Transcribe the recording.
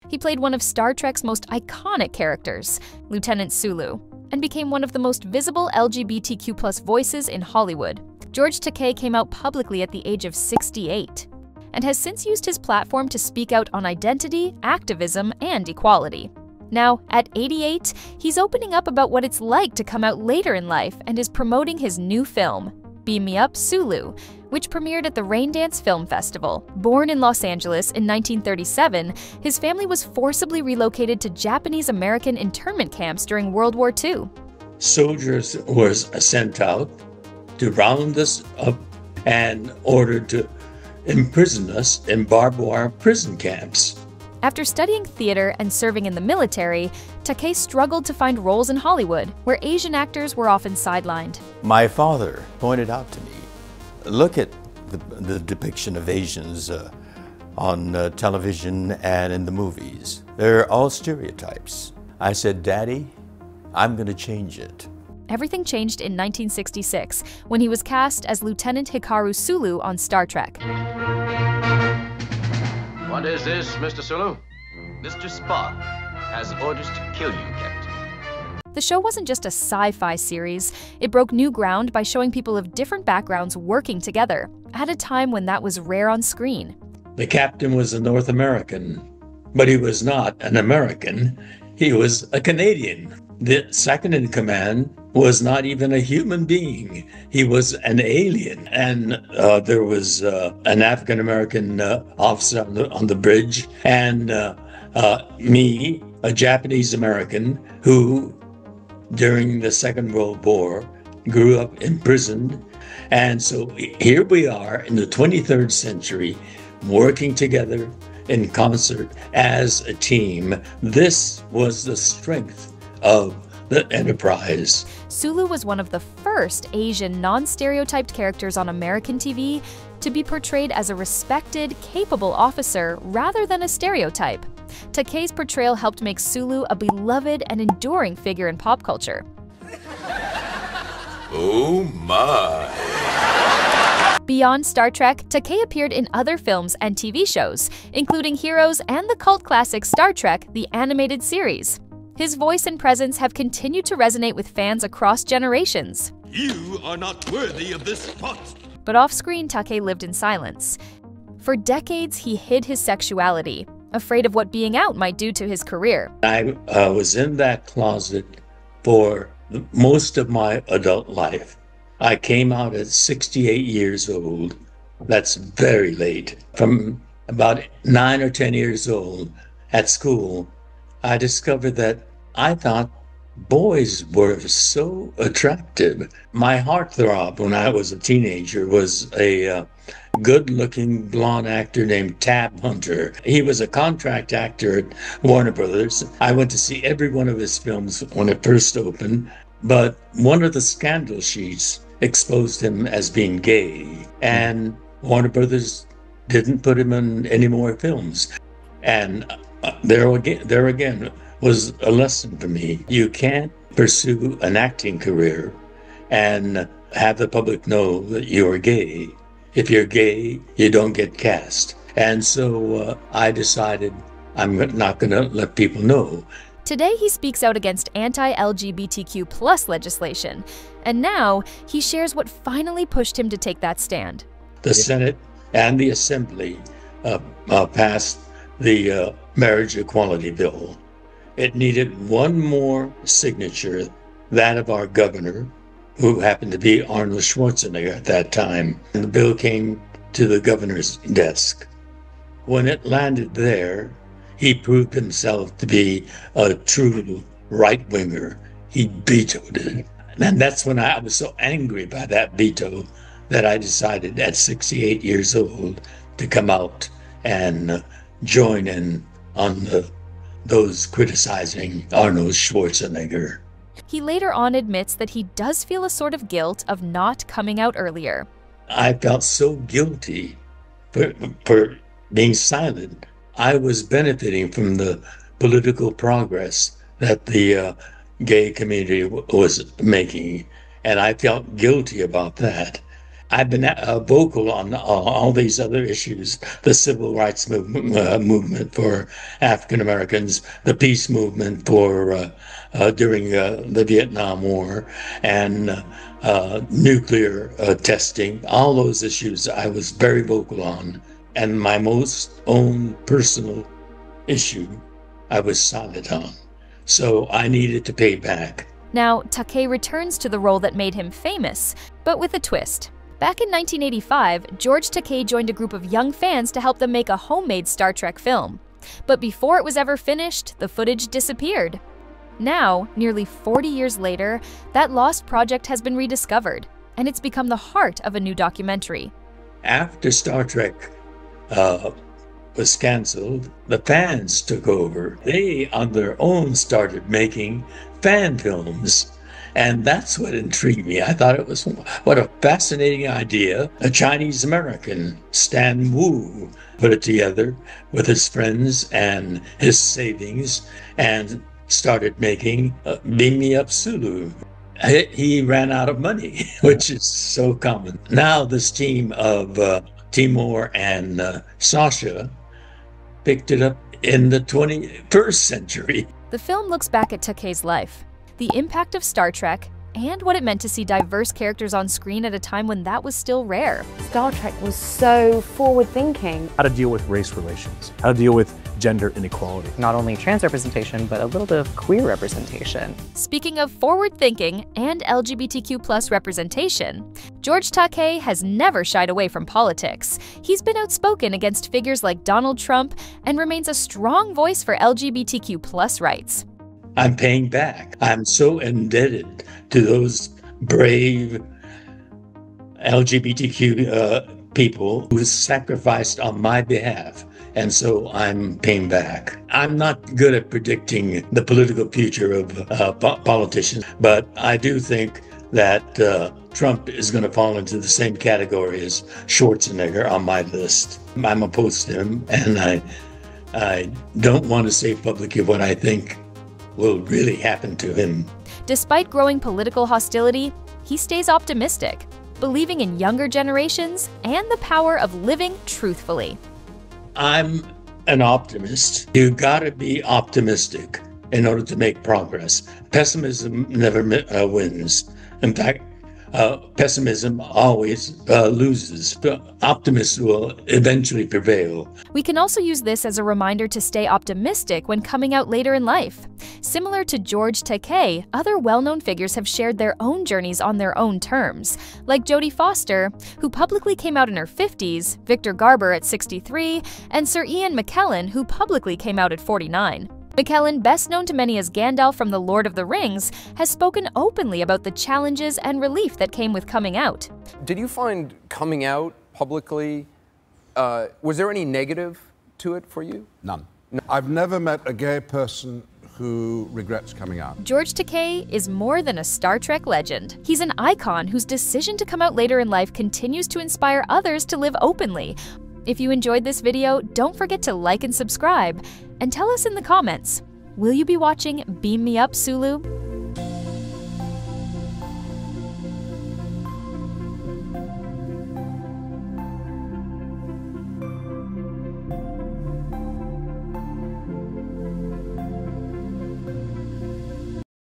He played one of Star Trek's most iconic characters, Lieutenant Sulu, and became one of the most visible LGBTQ+ voices in Hollywood. George Takei came out publicly at the age of 68 and has since used his platform to speak out on identity, activism, and equality. Now, at 88, he's opening up about what it's like to come out later in life and is promoting his new film, Beam Me Up, Sulu, which premiered at the Raindance Film Festival. Born in Los Angeles in 1937, his family was forcibly relocated to Japanese-American internment camps during World War II. Soldiers were sent out to round us up and ordered to imprison us in barbed wire prison camps. After studying theater and serving in the military, Takei struggled to find roles in Hollywood, where Asian actors were often sidelined. My father pointed out to me, look at the depiction of Asians on television and in the movies. They're all stereotypes. I said, Daddy, I'm going to change it. Everything changed in 1966, when he was cast as Lieutenant Hikaru Sulu on Star Trek. What is this, Mr. Sulu? Mr. Spock has orders to kill you, Captain. The show wasn't just a sci-fi series. It broke new ground by showing people of different backgrounds working together, at a time when that was rare on screen. The captain was a North American, but he was not an American. He was a Canadian. The second in command was not even a human being. He was an alien. And there was an African-American officer on the bridge, and me, a Japanese-American, who during the Second World War grew up imprisoned. And so here we are in the 23rd century, working together in concert as a team. This was the strength of the Enterprise. Sulu was one of the first Asian non-stereotyped characters on American TV to be portrayed as a respected, capable officer rather than a stereotype. Takei's portrayal helped make Sulu a beloved and enduring figure in pop culture. Oh my! Beyond Star Trek, Takei appeared in other films and TV shows, including Heroes and the cult classic Star Trek, the animated series. His voice and presence have continued to resonate with fans across generations. You are not worthy of this spot. But off-screen, Takei lived in silence. For decades, he hid his sexuality, afraid of what being out might do to his career. I was in that closet for most of my adult life. I came out at 68 years old. That's very late. From about 9 or 10 years old at school, I discovered that I thought boys were so attractive. My heartthrob when I was a teenager was a good-looking blonde actor named Tab Hunter. He was a contract actor at Warner Brothers. I went to see every one of his films when it first opened, but one of the scandal sheets exposed him as being gay, and Warner Brothers didn't put him in any more films. And there again was a lesson for me. You can't pursue an acting career and have the public know that you're gay. If you're gay, you don't get cast. And so I decided I'm not going to let people know. Today, he speaks out against anti-LGBTQ+ legislation, and now he shares what finally pushed him to take that stand. The Senate and the Assembly passed the marriage equality bill. It needed one more signature, that of our governor, who happened to be Arnold Schwarzenegger at that time. And the bill came to the governor's desk. When it landed there, he proved himself to be a true right-winger. He vetoed it. And that's when I was so angry by that veto that I decided at 68 years old to come out and join in on those criticizing Arnold Schwarzenegger. He later on admits that he does feel a sort of guilt of not coming out earlier. I felt so guilty for being silent. I was benefiting from the political progress that the gay community was making, and I felt guilty about that. I've been vocal on all these other issues, the civil rights movement for African Americans, the peace movement for during the Vietnam War, and nuclear testing. All those issues I was very vocal on. And my most own personal issue I was silent on. So I needed to pay back. Now, Takei returns to the role that made him famous, but with a twist. Back in 1985, George Takei joined a group of young fans to help them make a homemade Star Trek film. But before it was ever finished, the footage disappeared. Now, nearly 40 years later, that lost project has been rediscovered, and it's become the heart of a new documentary. After Star Trek was canceled, the fans took over. They, on their own, started making fan films. And that's what intrigued me. I thought it was, what a fascinating idea. A Chinese American, Stan Wu, put it together with his friends and his savings and started making Beam Me Up Sulu. He ran out of money, which is so common. Now this team of Timur and Sasha picked it up in the 21st century. The film looks back at Takei's life, the impact of Star Trek, and what it meant to see diverse characters on screen at a time when that was still rare. Star Trek was so forward-thinking. How to deal with race relations, how to deal with gender inequality. Not only trans representation, but a little bit of queer representation. Speaking of forward-thinking and LGBTQ+ representation, George Takei has never shied away from politics. He's been outspoken against figures like Donald Trump and remains a strong voice for LGBTQ+ rights. I'm paying back. I'm so indebted to those brave LGBTQ people who sacrificed on my behalf. And so I'm paying back. I'm not good at predicting the political future of politicians, but I do think that Trump is going to fall into the same category as Schwarzenegger on my list. I'm opposed to him, and I don't want to say publicly what I think will really happen to him. Despite growing political hostility, he stays optimistic, believing in younger generations and the power of living truthfully. I'm an optimist. You gotta be optimistic in order to make progress. Pessimism never wins. In fact, pessimism always loses. Optimism will eventually prevail. We can also use this as a reminder to stay optimistic when coming out later in life. Similar to George Takei, other well-known figures have shared their own journeys on their own terms, like Jodie Foster, who publicly came out in her 50s, Victor Garber at 63, and Sir Ian McKellen, who publicly came out at 49. McKellen, best known to many as Gandalf from The Lord of the Rings, has spoken openly about the challenges and relief that came with coming out. Did you find coming out publicly, was there any negative to it for you? None. No. I've never met a gay person who regrets coming out. George Takei is more than a Star Trek legend. He's an icon whose decision to come out later in life continues to inspire others to live openly. If you enjoyed this video, don't forget to like and subscribe, and tell us in the comments, will you be watching Beam Me Up, Sulu?